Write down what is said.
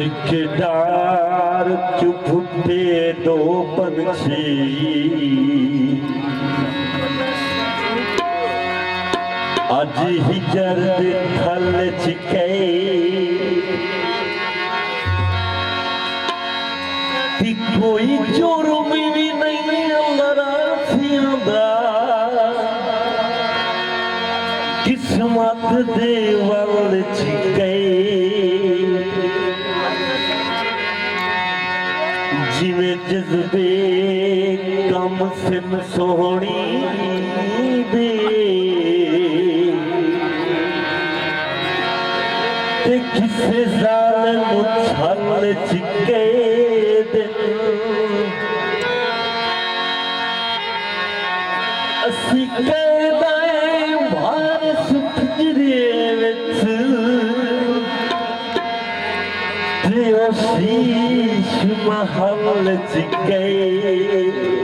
ठेकेदार चुप फुटे दो पंछी अज हिजर दे थल चिके कोई जुर्म भी नहीं लड़ासियां दा किस्मत दे वल चिके जिवें जज्बे कम सिम सोहनी दे ते किसे जालिम छल चिके असी कहदा भार सुख जरे विच ते ओ शीश महल च गए।